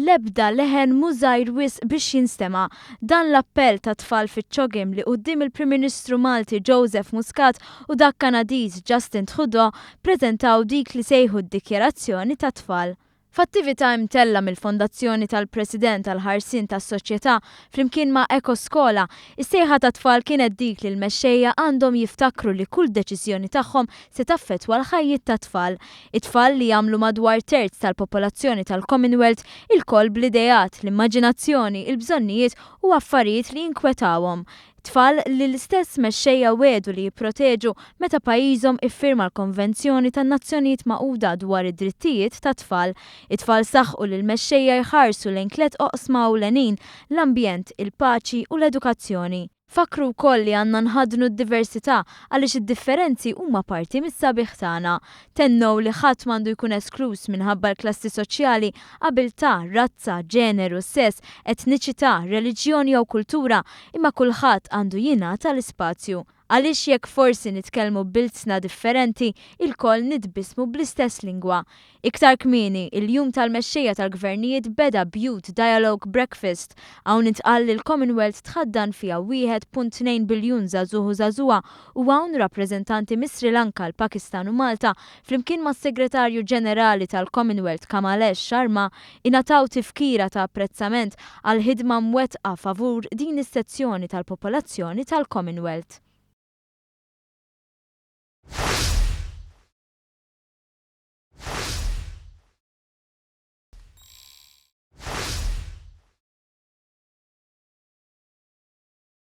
l-ebda leħen mużajr wisq biex jinstema'. Dan l-appell ta' tfal fiċ-ċogħiem li quddiem il-Prim Ministru Malti Joseph Muscat u dak Kanadiż Justin Trudeau ppreżentaw dik li sejħu d-dikjarazzjoni ta' tfal. F'attività imtella mill-Fondazzjoni tal-President tal-Ħarsien tas-Soċjetà flimkien ma' Ekoskola, is-sejħa ta' tfal kienet dik li l-mexxejja għandhom jiftakru li kull deċiżjoni tagħhom se taffettwa l-ħajjiet ta' tfal. It-tfal li jagħmlu madwar terz tal-popolazzjoni tal-Commonwealth il-koll bl-idejat, l-immaġinazzjoni, il-bżonnijiet u affarijiet li jinkwetawhom. Tfal li l-istess mexxejja wedu li jipproteġu meta pajjiżhom iffirma l-Konvenzjoni tan-Nazzjonijiet Magħquda dwar id-drittijiet tat-tfal. It-tfal saħħu li l-mexxejja jħarsu lejn tliet oqsma ewlenin: l-ambjent, il-paċi u l-edukazzjoni. Fakru wkoll li għandna nħadnu d-diversità għaliex id-differenzi huma parti mis-sabiħ tagħna. Tennew li ħadd m'għandu jkun esklus minħabba l-klassi soċjali, abilità, razza, ġeneru, sess, etniċità, reliġjoni jew kultura, imma kulħadd għandu jingħata l-ispazju. Għaliex jekk forsi nitkellmu bilsna differenti, il-koll nitbismu bl-istess lingwa. Iktar kmieni, il-jum tal-mexxejja tal-gvernijiet beda b'Youth Dialogue Breakfast hawn intqal li l-Commonwealth tħaddan fiha 1.2 biljun żagħżugħ u żagħżugħa u hawn rappreżentanti mis-Sri Lanka, l-Pakistan u Malta flimkien mas-Segretarju Ġenerali tal-Commonwealth Kamalesh Sharma ingħataw tifkira ta' apprezzament għal ħidma mwettqa favur din is-sezzjoni tal-popolazzjoni tal-Commonwealth.